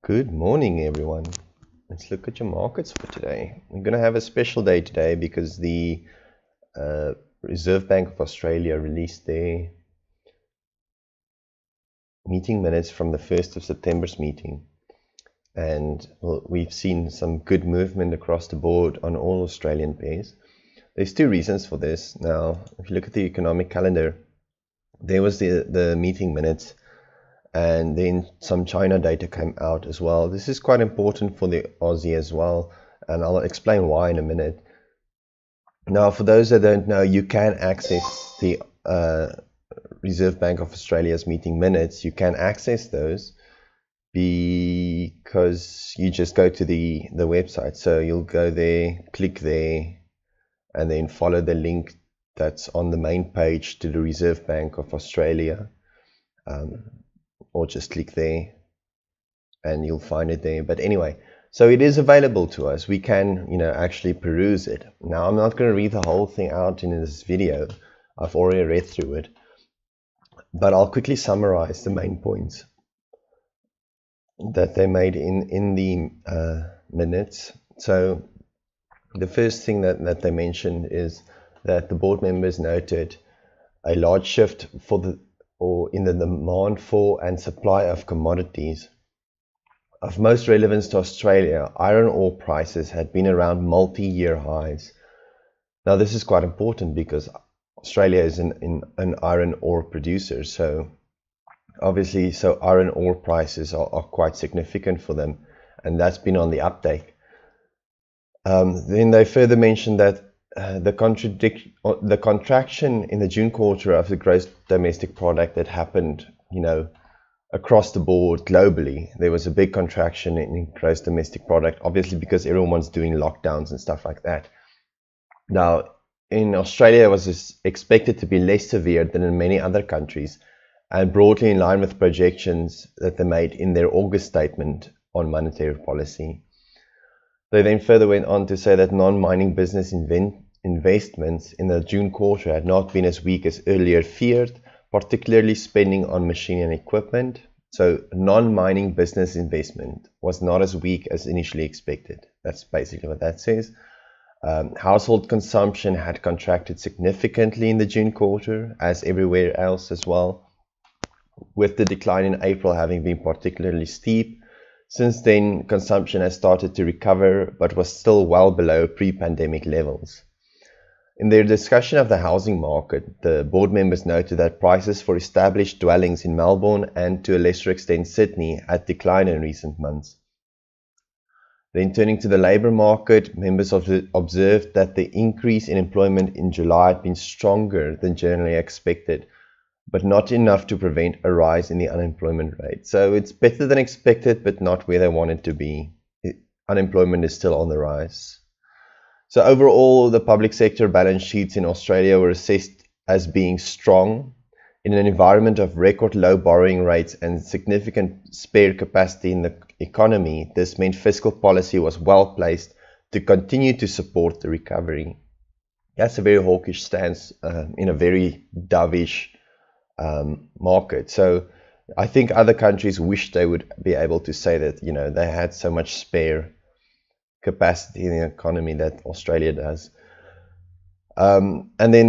Good morning, everyone. Let's look at your markets for today. We're going to have a special day today because the uh, Reserve Bank of Australia released their meeting minutes from the 1st of September's meeting. And we've seen some good movement across the board on all Australian pairs. There's two reasons for this. Now, if you look at the economic calendar, there was the meeting minutes, and then some China data came out as well. This is quite important for the Aussie as well, and I'll explain why in a minute. Now, for those that don't know, you can access the Reserve Bank of Australia's meeting minutes. You can access those because you just go to the website. So you'll go there, click there, and then follow the link that's on the main page to the Reserve Bank of Australia. Or just click there and you'll find it there. But anyway, so it is available to us. We can, actually peruse it. Now, I'm not going to read the whole thing out in this video. I've already read through it. But I'll quickly summarize the main points that they made in the minutes. So the first thing that they mentioned is that the board members noted a large shift in the demand for and supply of commodities. Of most relevance to Australia, iron ore prices had been around multi-year highs. Now, this is quite important because Australia is an iron ore producer, so obviously, iron ore prices are quite significant for them, and that's been on the uptake. Then they further mentioned that the contraction in the June quarter of the gross domestic product that happened, across the board globally. There was a big contraction in gross domestic product, obviously because everyone's doing lockdowns and stuff like that. Now, in Australia, it was expected to be less severe than in many other countries, and broadly in line with projections that they made in their August statement on monetary policy. They then further went on to say that non-mining business investments in the June quarter had not been as weak as earlier feared, particularly spending on machine and equipment. So non-mining business investment was not as weak as initially expected. That's basically what that says. Household consumption had contracted significantly in the June quarter, as everywhere else as well, with the decline in April having been particularly steep. Since then, consumption has started to recover, but was still well below pre-pandemic levels. In their discussion of the housing market, the board members noted that prices for established dwellings in Melbourne and to a lesser extent Sydney had declined in recent months. Then turning to the labour market, members observed that the increase in employment in July had been stronger than generally expected, but not enough to prevent a rise in the unemployment rate. So it's better than expected, but not where they want it to be. Unemployment is still on the rise. So overall, the public sector balance sheets in Australia were assessed as being strong in an environment of record low borrowing rates and significant spare capacity in the economy. This meant fiscal policy was well placed to continue to support the recovery. That's a very hawkish stance in a very dovish market. So I think other countries wish they would be able to say that, they had so much spare capacity in the economy that Australia does. And then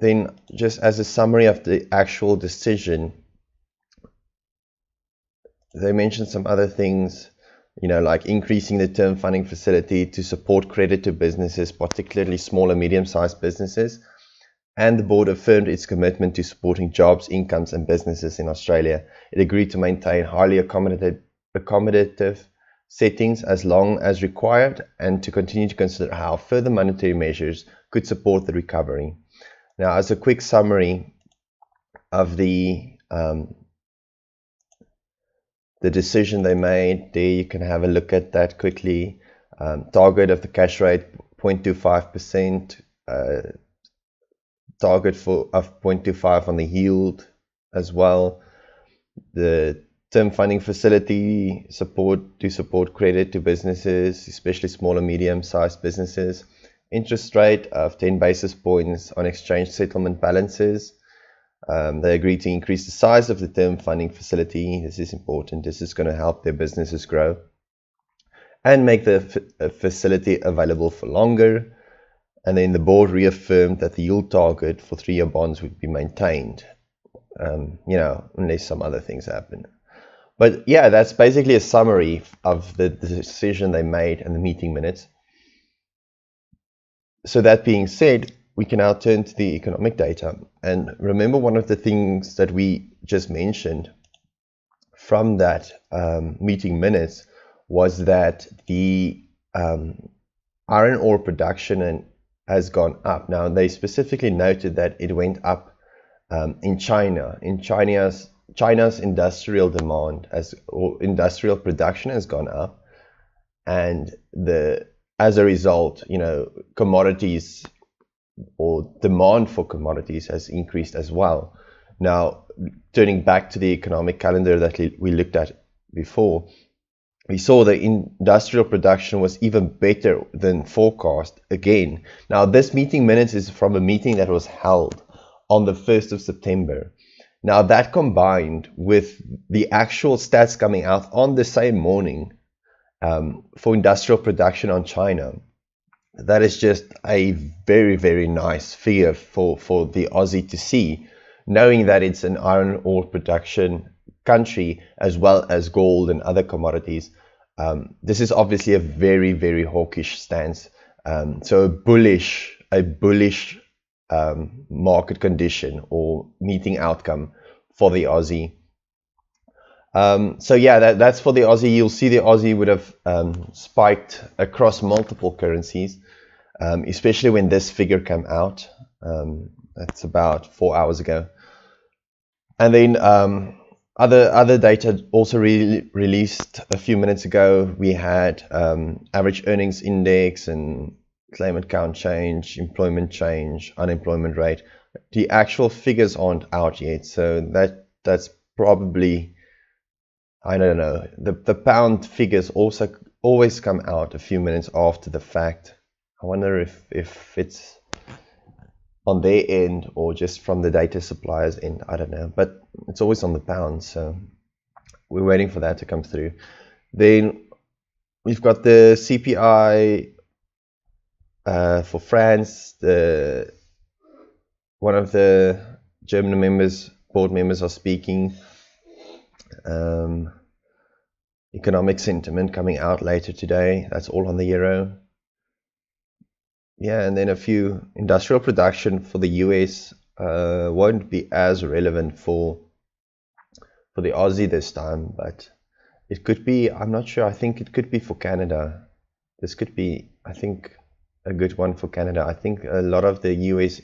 then just as a summary of the actual decision, they mentioned some other things, like increasing the term funding facility to support credit to businesses, particularly small and medium-sized businesses. And the board affirmed its commitment to supporting jobs, incomes, and businesses in Australia. It agreed to maintain highly accommodative settings as long as required and to continue to consider how further monetary measures could support the recovery. Now, as a quick summary of the decision they made, there you can have a look at that quickly. Target of the cash rate 0.25%. Target of 0.25 on the yield as well. The term funding facility to support credit to businesses, especially small and medium-sized businesses. Interest rate of 10 basis points on exchange settlement balances. They agreed to increase the size of the term funding facility. This is important. This is going to help their businesses grow and make the facility available for longer. And then the board reaffirmed that the yield target for 3-year bonds would be maintained, unless some other things happen. But yeah, that's basically a summary of the decision they made and the meeting minutes. So that being said, we can now turn to the economic data. And remember, one of the things that we just mentioned from that meeting minutes was that the iron ore production has gone up. Now, they specifically noted that it went up in China. In China's industrial demand or industrial production has gone up, and as a result, commodities or demand for commodities has increased as well. Now, turning back to the economic calendar that we looked at before, we saw the industrial production was even better than forecast again. Now, this meeting minutes is from a meeting that was held on the 1st of September. Now, that combined with the actual stats coming out on the same morning for industrial production on China, that is just a very, very nice figure for the Aussie to see, knowing that it's an iron ore production country as well as gold and other commodities. This is obviously a very, very hawkish stance. So a bullish market condition or meeting outcome for the Aussie. So yeah, that's for the Aussie. You'll see the Aussie would have spiked across multiple currencies, especially when this figure came out. That's about 4 hours ago. And then other data also released a few minutes ago. We had average earnings index and claimant count change, employment change, unemployment rate. The actual figures aren't out yet, so that's probably, I don't know. The pound figures also always come out a few minutes after the fact. I wonder if it's on their end or just from the data supplier's end. I don't know, but it's always on the pound, so we're waiting for that to come through. Then we've got the CPI for France. One of the German board members are speaking. Economic sentiment coming out later today. That's all on the euro. Yeah, and then a few industrial production for the US won't be as relevant for the Aussie this time, but it could be. I'm not sure. I think it could be for Canada. This could be, I think, a good one for Canada. I think a lot of the US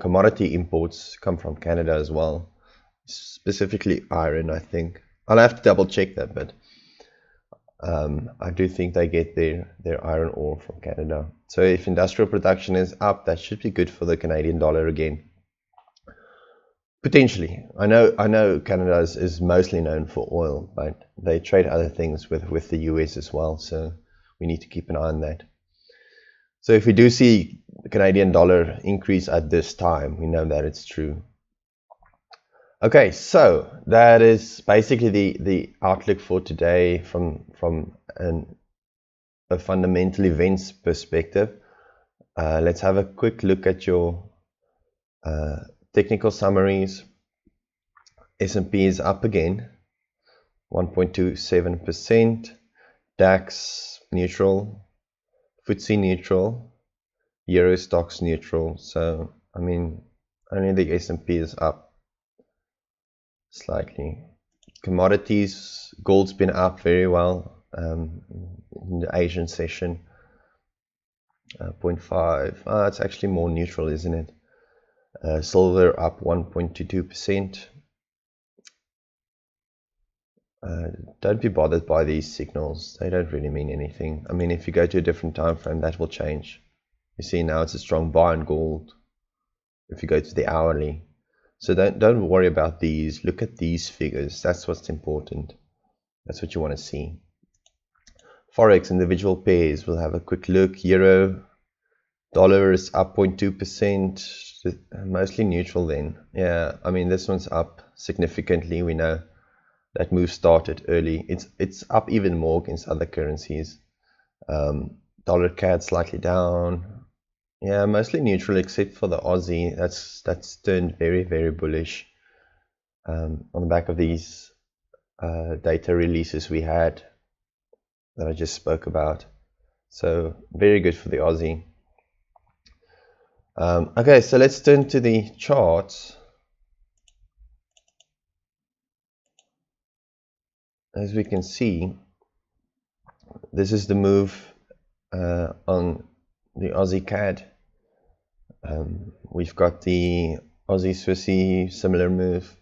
commodity imports come from Canada as well, specifically iron. I think I'll have to double check that, but I do think they get their iron ore from Canada. So if industrial production is up, that should be good for the Canadian dollar again. Potentially. I know Canada is mostly known for oil, but they trade other things with the US as well, so we need to keep an eye on that. So if we do see the Canadian dollar increase at this time, we know that it's true. Okay, so that is basically the outlook for today from a fundamental events perspective. Let's have a quick look at your technical summaries. S&P is up again, 1.27%. DAX neutral, FTSE neutral, Euro stocks neutral. So I mean, only the S&P is up slightly. Commodities, gold's been up very well in the Asian session. 0.5. It's actually more neutral, isn't it? Silver up 1.22%. Don't be bothered by these signals. They don't really mean anything. I mean, if you go to a different time frame, that will change. You see now it's a strong buy on gold if you go to the hourly. So don't worry about these. Look at these figures. That's what's important. That's what you want to see. Forex, individual pairs. We'll have a quick look. Euro Dollar is up 0.2%, mostly neutral then. Yeah, I mean, this one's up significantly. We know that move started early. It's up even more against other currencies. Dollar CAD slightly down. Yeah, mostly neutral except for the Aussie. That's turned very, very bullish on the back of these data releases we had that I just spoke about. So very good for the Aussie. Okay, so let's turn to the charts. As we can see, this is the move on the Aussie CAD. We've got the Aussie Swissy, similar move.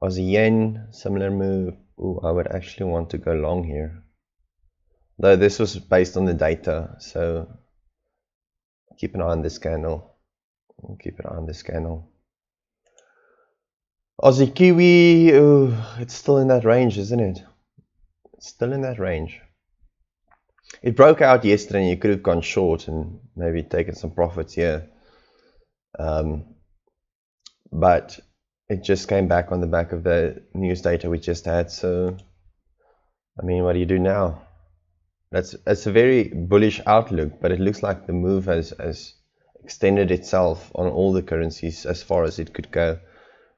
Aussie Yen, similar move. Ooh, I would actually want to go long here. Though this was based on the data, so keep an eye on this candle. Keep an eye on this candle. Aussie Kiwi, ooh, it's still in that range, isn't it? It's still in that range. It broke out yesterday and you could have gone short and maybe taken some profits here. But it just came back on the back of the news data we just had. So, I mean, what do you do now? That's a very bullish outlook, but it looks like the move has extended itself on all the currencies as far as it could go.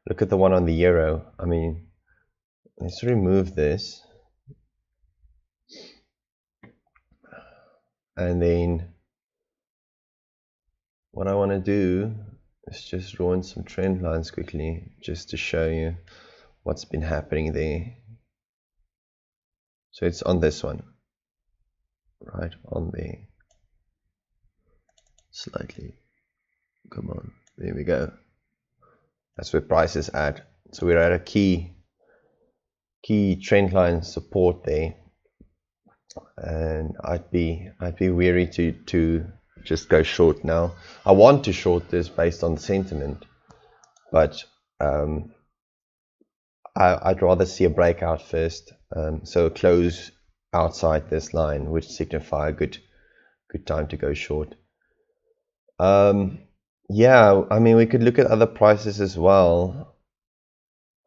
Look at the one on the euro. I mean, let's remove this. And then what I want to do is just draw in some trend lines quickly, just to show you what's been happening there. So it's on this one, right on there. Slightly, come on, there we go. That's where price is at. So we're at a key trend line support there, and I'd be wary to just go short now. I want to short this based on the sentiment, but I'd rather see a breakout first. So close outside this line, which signify a good time to go short. Yeah, I mean, we could look at other prices as well.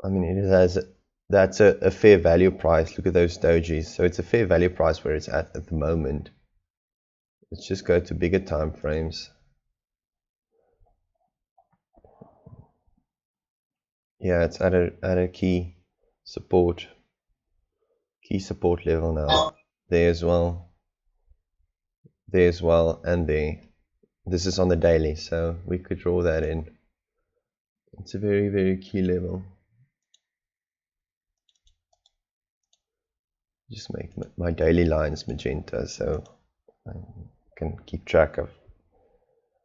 I mean, it has that's a fair value price. Look at those dojis. So it's a fair value price where it's at the moment. Let's just go to bigger time frames. Yeah, it's at a key support level now. There as well, and there. This is on the daily, so we could draw that in. It's a very, very key level. Just make my daily lines magenta so I can keep track of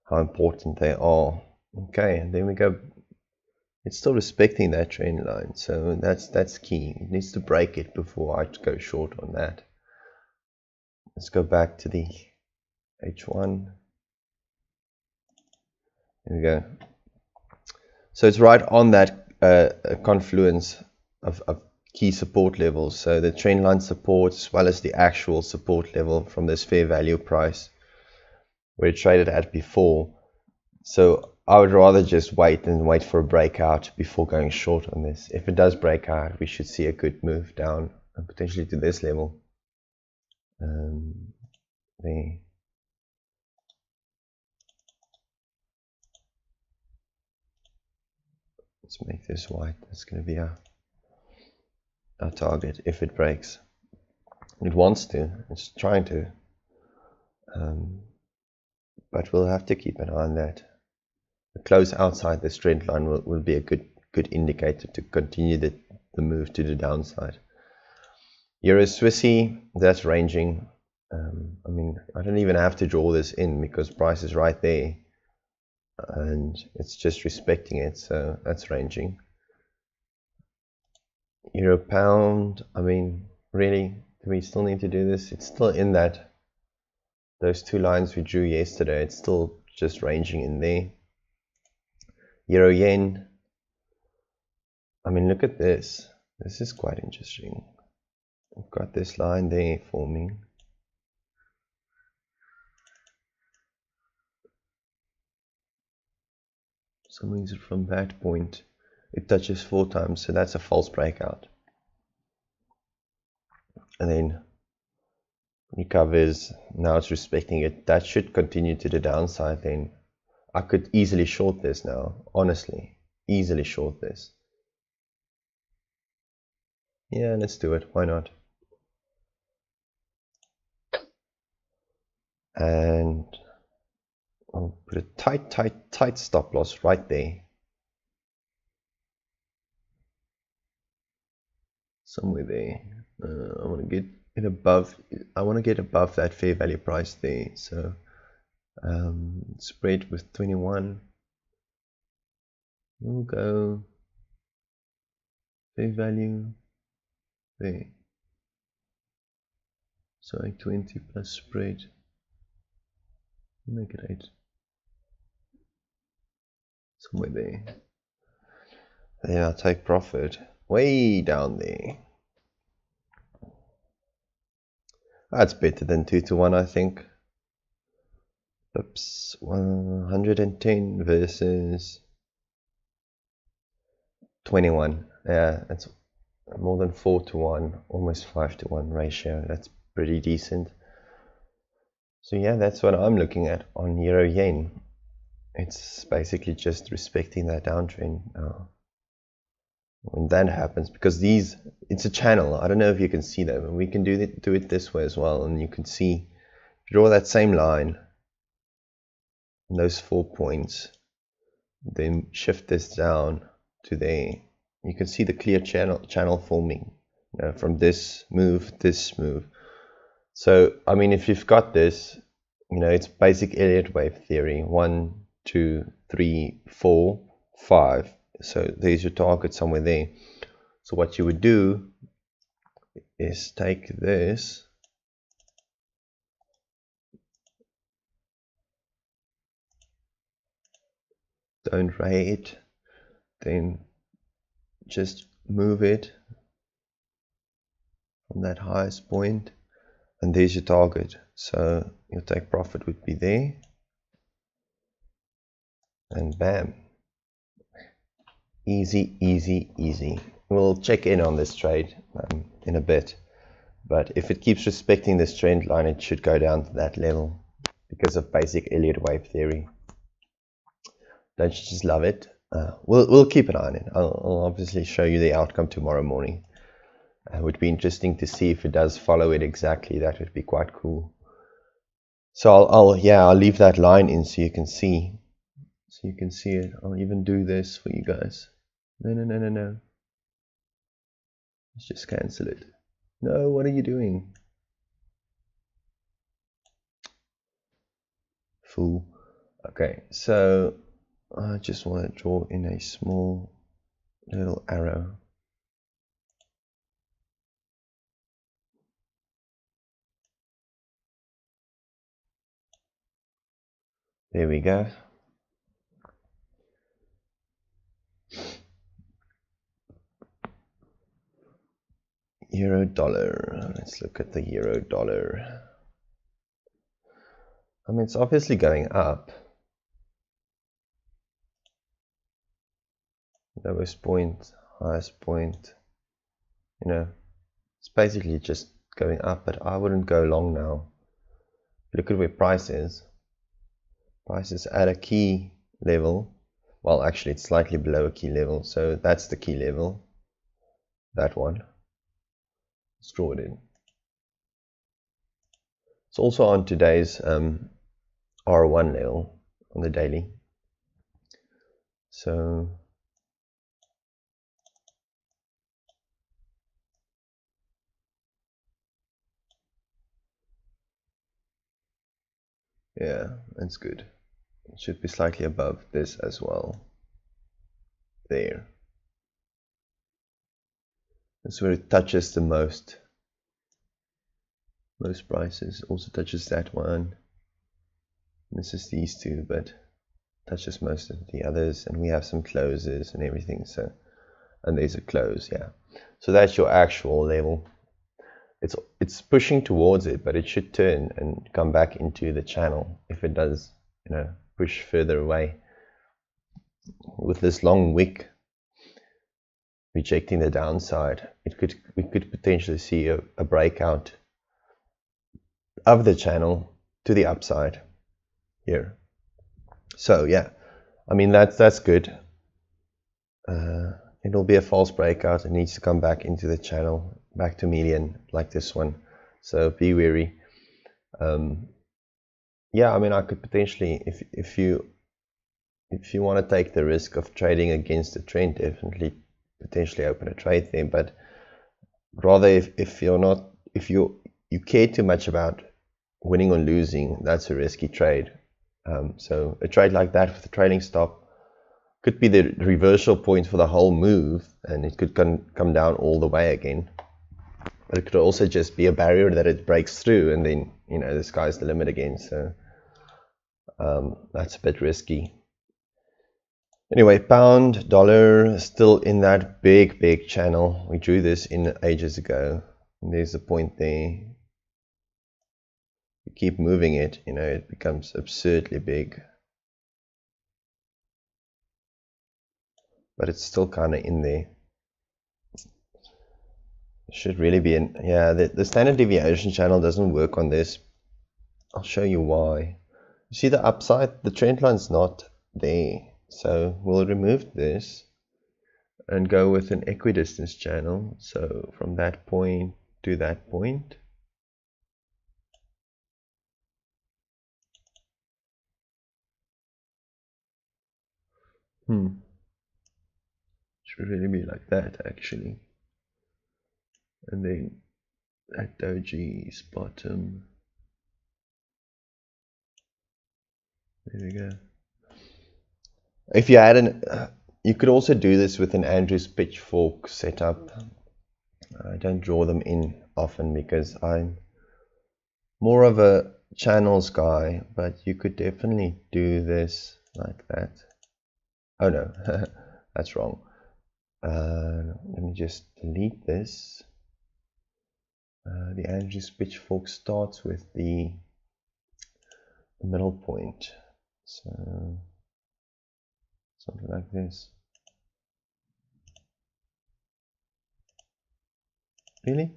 how important they are. Okay, and then we go. It's still respecting that trend line, so that's key. It needs to break it before I go short on that. Let's go back to the H1. There we go. So it's right on that confluence of key support levels. So the trend line support as well as the actual support level from this fair value price where it traded at before. So I would rather just wait for a breakout before going short on this. If it does break out, we should see a good move down and potentially to this level. There. Let's make this white. That's going to be our target if it breaks. It wants to. It's trying to. But we'll have to keep an eye on that. The close outside this trend line will be a good indicator to continue the move to the downside. Euro Swissy, that's ranging. I mean, I don't even have to draw this in because price is right there and it's just respecting it, so that's ranging. Euro Pound, I mean, really, do we still need to do this? It's still in those two lines we drew yesterday. It's still just ranging in there. Euro Yen, I mean, look at this. This is quite interesting. We've got this line there forming. So means from that point it touches 4 times, so that's a false breakout. And then recovers, now it's respecting it. That should continue to the downside. Then I could easily short this now, honestly, easily short this. Yeah, let's do it, why not? And I'll put a tight stop loss right there, somewhere there. I want to get it above, I want to get above that fair value price there. So spread with 21, we'll go fair value there, so 820 plus spread, make it 8, somewhere there. Then I'll take profit way down there. That's better than 2 to 1, I think. Oops, 110 versus 21. Yeah, that's more than 4 to 1, almost 5 to 1 ratio. That's pretty decent. So yeah, that's what I'm looking at on Euro Yen. It's basically just respecting that downtrend now. When that happens, because these, it's a channel. I don't know if you can see that, but we can do it this way as well. And you can see, draw that same line, those 4 points, then shift this down to there. You can see the clear channel forming, you know, from this move. So I mean, if you've got this, you know, it's basic Elliott wave theory. 1, 2, 3, 4, 5. So there's your target somewhere there. So what you would do is take this, don't ray it, then just move it from that highest point, and there's your target. So your take profit would be there, and bam, easy, easy, easy. We'll check in on this trade in a bit, but if it keeps respecting this trend line, it should go down to that level because of basic Elliott wave theory. Don't you just love it? We'll keep an eye on it. I'll obviously show you the outcome tomorrow morning. It would be interesting to see if it does follow it exactly. That would be quite cool. So I'll leave that line in so you can see. So you can see it. I'll even do this for you guys. No. Let's just cancel it. No, what are you doing? Fool. Okay, so I just want to draw in a small little arrow. There we go. Euro dollar. Let's look at the euro dollar. I mean, it's obviously going up. Lowest point, highest point. You know, it's basically just going up, but I wouldn't go long now. Look at where price is. Price is at a key level. Well, actually, it's slightly below a key level. So that's the key level. That one. Let's draw it in. It's also on today's R1 level on the daily. So yeah, that's good. It should be slightly above this as well. There. That's where it touches the most. Most prices. Also touches that one. Misses these two, but touches most of the others. And we have some closes and everything. So, and there's a close, yeah. So that's your actual level. It's pushing towards it, but it should turn and come back into the channel if it does, you know, push further away. with this long wick rejecting the downside, we could potentially see a breakout of the channel to the upside here. So yeah, I mean that's good. It'll be a false breakout. It needs to come back into the channel, back to median like this one. So be wary. Yeah, I mean, I could potentially, if you want to take the risk of trading against the trend, definitely potentially open a trade there. But rather, if you care too much about winning or losing, that's a risky trade. So a trade like that with a trailing stop could be the reversal point for the whole move, and it could come down all the way again. But it could also just be a barrier that it breaks through, and then the sky's the limit again. So that's a bit risky. Anyway, pound, dollar, still in that big channel. We drew this in ages ago. And there's a point there. You keep moving it, it becomes absurdly big. But it's still kind of in there. Should really be in. Yeah, the standard deviation channel doesn't work on this. I'll show you why. You see the upside? The trend line's not there. So we'll remove this and go with an equidistance channel. So from that point to that point. Should really be like that actually. And then at doji's bottom. There we go. If you had you could also do this with an Andrews pitchfork setup. I don't draw them in often because I'm more of a channels guy, but you could definitely do this like that. Oh no, that's wrong. Let me just delete this. The Andrews pitchfork starts with the middle point. So something like this. Really?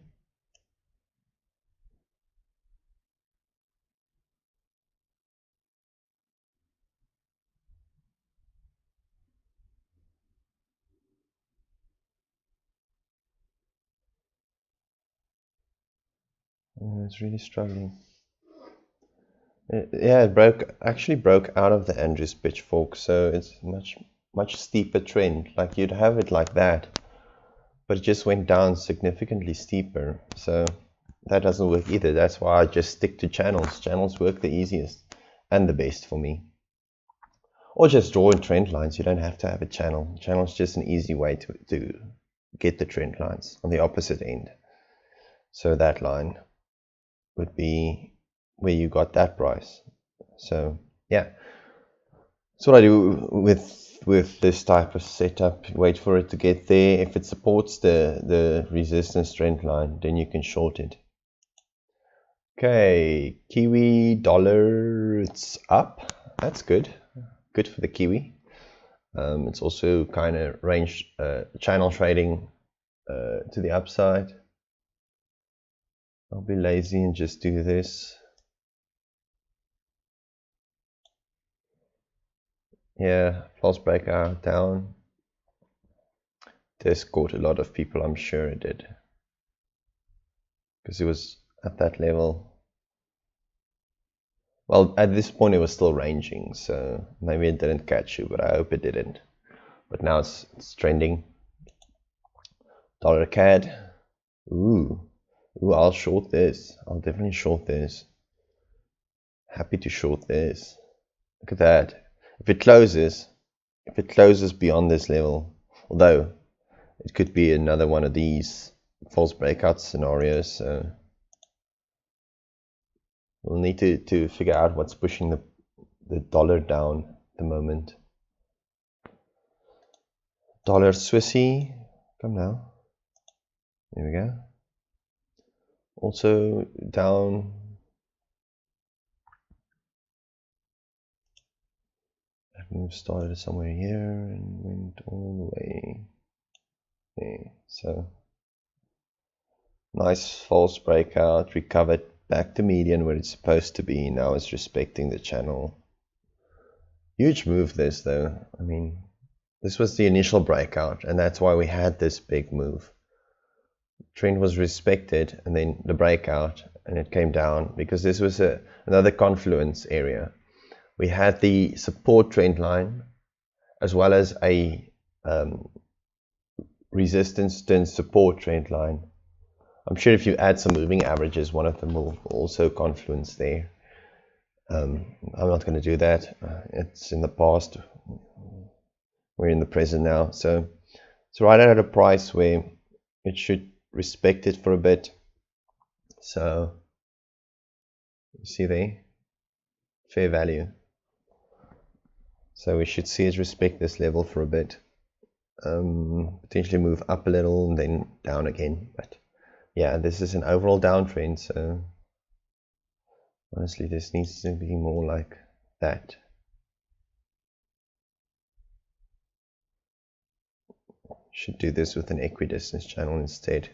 It's really struggling. Yeah, it actually broke out of the Andrews pitchfork, so it's much steeper trend. Like you'd have it like that, but it just went down significantly steeper. So that doesn't work either. That's why I just stick to channels. Channels work the easiest and the best for me. Or just draw in trend lines. You don't have to have a channel. Channel's just an easy way to get the trend lines on the opposite end. So that line would be where you got that price. So yeah, that's what I do with this type of setup. Wait for it to get there. If it supports the resistance trend line, then you can short it. Okay, Kiwi dollar, it's up. That's good. Good for the Kiwi. It's also kind of range channel trading to the upside. I'll be lazy and just do this. Yeah, false breakout down. This caught a lot of people, I'm sure it did. Because it was at that level. Well, at this point it was still ranging, so maybe it didn't catch you, but I hope it didn't. But now it's trending. Dollar CAD. Ooh, I'll short this. I'll definitely short this. Happy to short this. Look at that. If it closes beyond this level, although it could be another one of these false breakout scenarios, so we'll need to figure out what's pushing the dollar down at the moment. Dollar Swissy, come now. There we go. Also down. move started somewhere here and went all the way there. So nice false breakout, recovered back to median where it's supposed to be. Now it's respecting the channel. Huge move this though. I mean, this was the initial breakout and that's why we had this big move. Trend was respected and then the breakout and it came down because this was another confluence area. We had the support trend line as well as a resistance turn support trend line. I'm sure if you add some moving averages, one of them will also confluence there. I'm not going to do that. It's in the past. We're in the present now. So it's right at a price where it should respect it for a bit. So you see there, fair value. So we should see it respect this level for a bit. Potentially move up a little and then down again. But yeah, this is an overall downtrend. So honestly, this needs to be more like that. Should do this with an equidistance channel instead.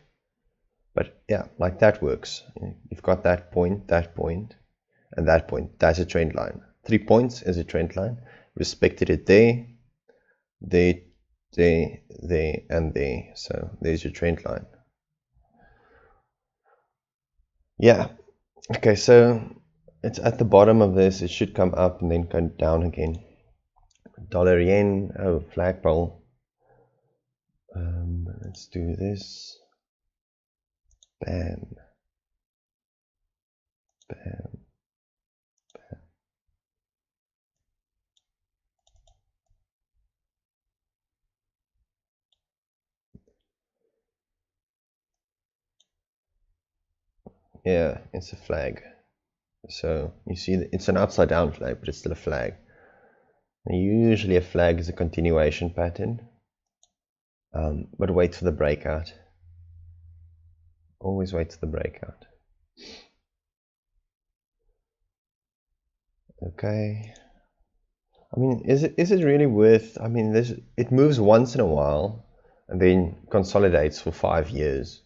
But yeah, like that works. You've got that point, and that point. That's a trend line. 3 points is a trend line. Respected it there, and there. So there's your trend line. Yeah. Okay, so it's at the bottom of this. It should come up and then come down again. Dollar yen. Oh, flagpole. Let's do this. Bam. Bam. Bam. Yeah, it's a flag. So you see, it's an upside down flag, but it's still a flag. And usually a flag is a continuation pattern, but wait for the breakout. Always wait for the breakout. Okay. I mean, is it really worth? I mean, it moves once in a while and then consolidates for 5 years.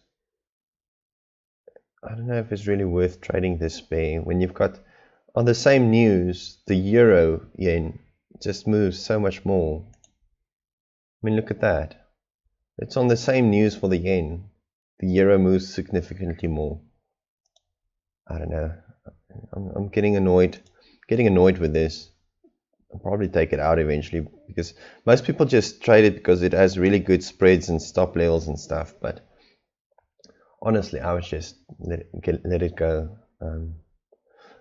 I don't know if it's really worth trading this pair when you've got on the same news the euro yen just moves so much more. I mean, look at that. It's on the same news for the yen. The euro moves significantly more. I don't know. I'm getting annoyed with this. I'll probably take it out eventually because most people just trade it because it has really good spreads and stop levels and stuff. But honestly, I would just let it go.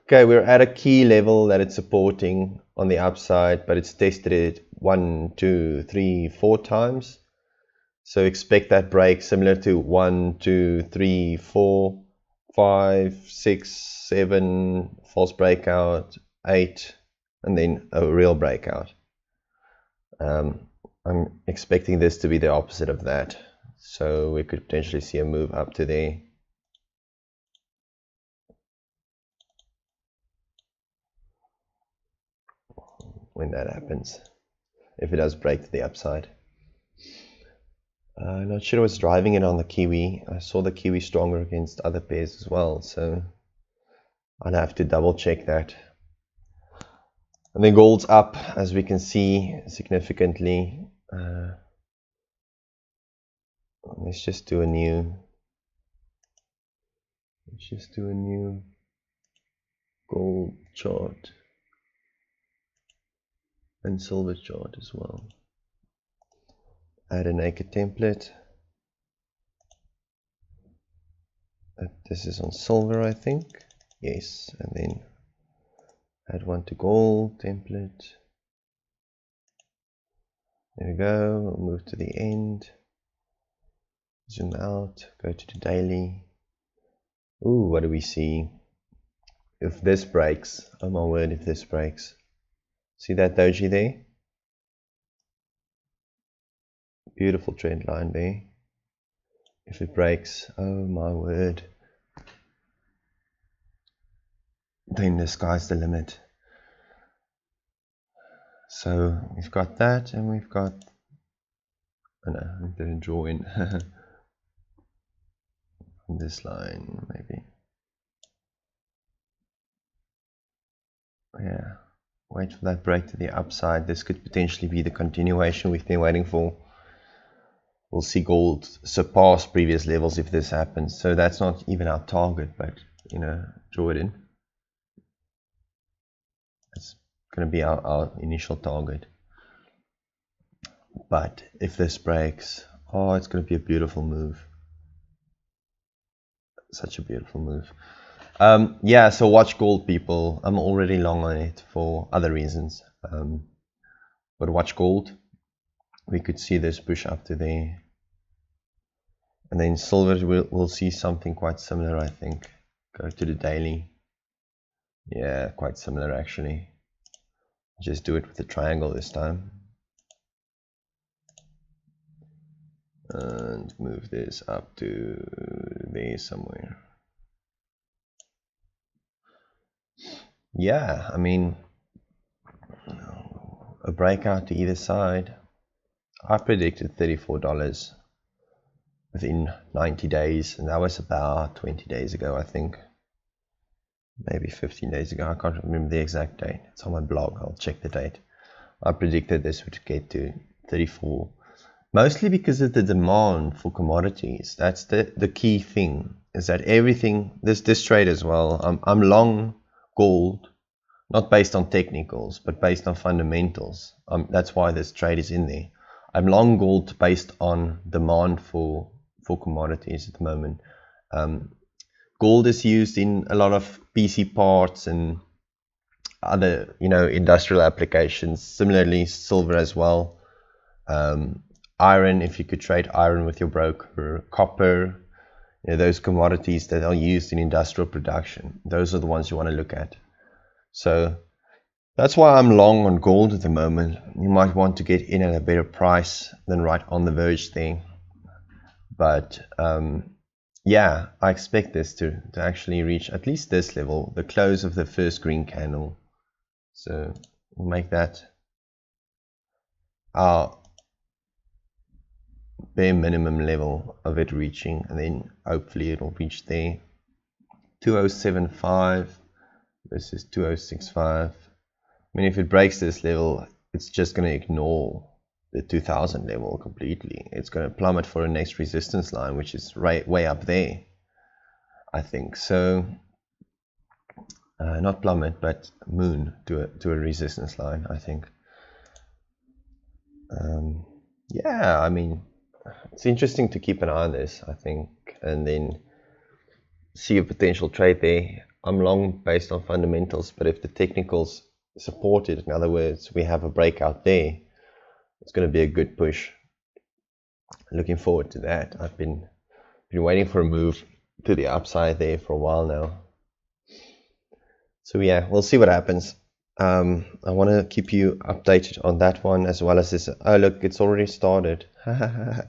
Okay, we're at a key level that it's supporting on the upside, but it's tested it 1, 2, 3, 4 times. So expect that break similar to 1, 2, 3, 4, 5, 6, 7, false breakout, 8, and then a real breakout. I'm expecting this to be the opposite of that. So we could potentially see a move up to there. When that happens, if it does break to the upside. Not sure what's driving it on the Kiwi. I saw the Kiwi stronger against other pairs as well, so I'll have to double check that. And then gold's up, as we can see, significantly. Let's just do a new gold chart and silver chart as well. Add a naked template. This is on silver, I think. Yes, and then add one to gold template. There we go. We'll move to the end. Zoom out. Go to the daily. Ooh, what do we see? If this breaks, oh my word, if this breaks. See that doji there? Beautiful trend line there. If it breaks, oh my word, then the sky's the limit. So we've got that, and we've got, oh no, I didn't draw in on this line, maybe. Yeah, wait for that break to the upside. This could potentially be the continuation we've been waiting for. We'll see gold surpass previous levels if this happens. So that's not even our target, but you know, draw it in. It's going to be our initial target. But if this breaks, oh, it's going to be a beautiful move. Such a beautiful move. Yeah, so watch gold, people. I'm already long on it for other reasons. But watch gold. We could see this push up to there. And then silver, we'll see something quite similar, I think. Go to the daily. Yeah, quite similar actually. Just do it with the triangle this time. And move this up to there somewhere. Yeah, I mean, a breakout to either side. I predicted $34 within 90 days, and that was about 20 days ago, I think. Maybe 15 days ago. I can't remember the exact date. It's on my blog. I'll check the date. I predicted this would get to 34, mostly because of the demand for commodities. That's the key thing, is that everything, this trade as well, I'm long gold, not based on technicals, but based on fundamentals. That's why this trade is in there. I'm long gold based on demand for commodities at the moment. Gold is used in a lot of PC parts and other, industrial applications. Similarly, silver as well. Iron, if you could trade iron with your broker, copper, those commodities that are used in industrial production. Those are the ones you want to look at. So that's why I'm long on gold at the moment. You might want to get in at a better price than right on the verge there. But yeah, I expect this to actually reach at least this level, the close of the first green candle. So we'll make that our bare minimum level of it reaching, and then hopefully it'll reach there. 2075 versus 2065. I mean, if it breaks this level, it's just going to ignore the 2000 level completely. It's going to plummet for a next resistance line, which is way up there, I think. So not plummet, but moon to a resistance line, I think. Yeah, I mean, it's interesting to keep an eye on this, I think, and then see a potential trade there. I'm long based on fundamentals, but if the technicals support it, in other words, we have a breakout there, it's going to be a good push. Looking forward to that. I've been waiting for a move to the upside there for a while now. So yeah, we'll see what happens. I want to keep you updated on that one as well as this. Oh look, it's already started. I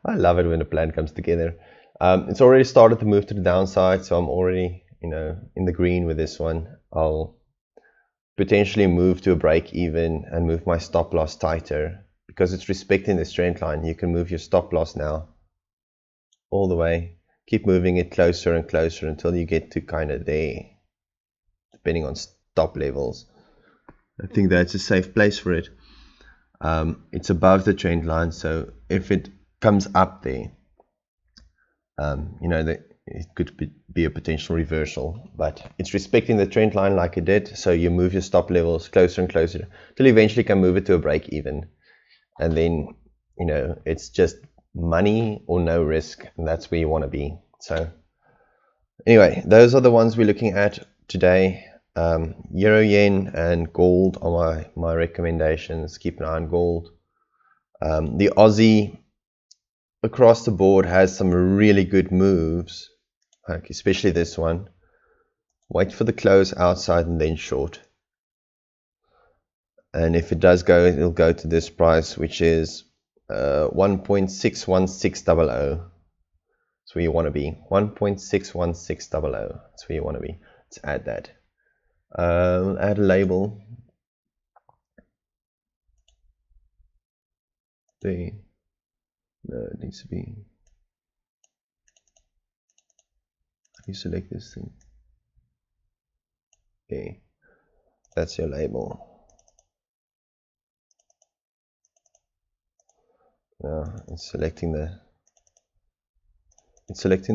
love it when a plan comes together. It's already started to move to the downside, so I'm already in the green with this one. I'll potentially move to a break even and move my stop loss tighter because it's respecting this trend line. You can move your stop loss now all the way. Keep moving it closer and closer until you get to kind of there, depending on stop levels. I think that's a safe place for it. It's above the trend line, so if it comes up there, it could be a potential reversal, but it's respecting the trend line like it did. So you move your stop levels closer and closer till you eventually can move it to a break even, and then it's just money or no risk, and that's where you want to be. So anyway, those are the ones we're looking at today. Euro, yen, and gold are my recommendations. Keep an eye on gold. The Aussie across the board has some really good moves, especially this one. Wait for the close outside and then short. And if it does go, it'll go to this price, which is 1.61600. That's where you want to be. 1.61600. That's where you want to be. Let's add that. Add a label. there. No, it needs to be. How do you select this thing? Okay, that's your label. Now it's selecting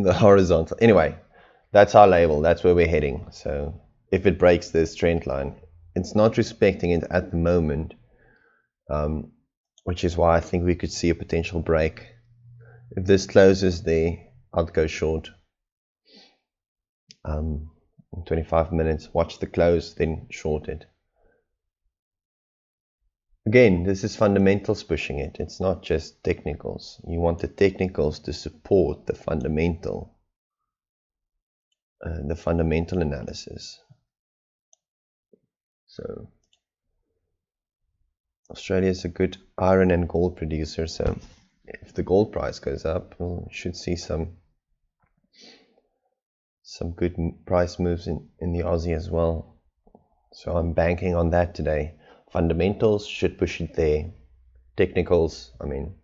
the horizontal. Anyway, that's our label. That's where we're heading. So if it breaks this trend line, it's not respecting it at the moment, which is why I think we could see a potential break. If this closes there, I'd go short. In 25 minutes, watch the close, then short it. Again, this is fundamentals pushing it. It's not just technicals. You want the technicals to support the fundamental analysis. So Australia is a good iron and gold producer, so if the gold price goes up, we should see some good price moves in the Aussie as well. So I'm banking on that today. Fundamentals should push it there. Technicals, I mean,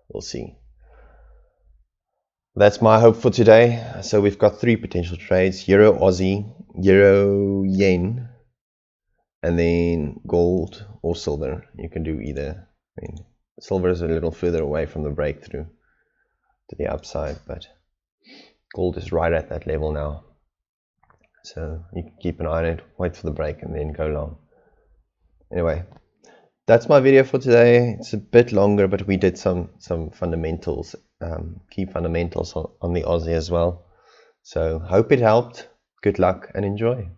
we'll see. That's my hope for today. So we've got 3 potential trades: Euro Aussie, Euro Yen, and then gold or silver. You can do either. I mean, silver is a little further away from the breakthrough to the upside, but gold is right at that level now. So you can keep an eye on it, wait for the break, and then go long. Anyway, that's my video for today. It's a bit longer, but we did some fundamentals, key fundamentals on the Aussie as well. So hope it helped. Good luck and enjoy.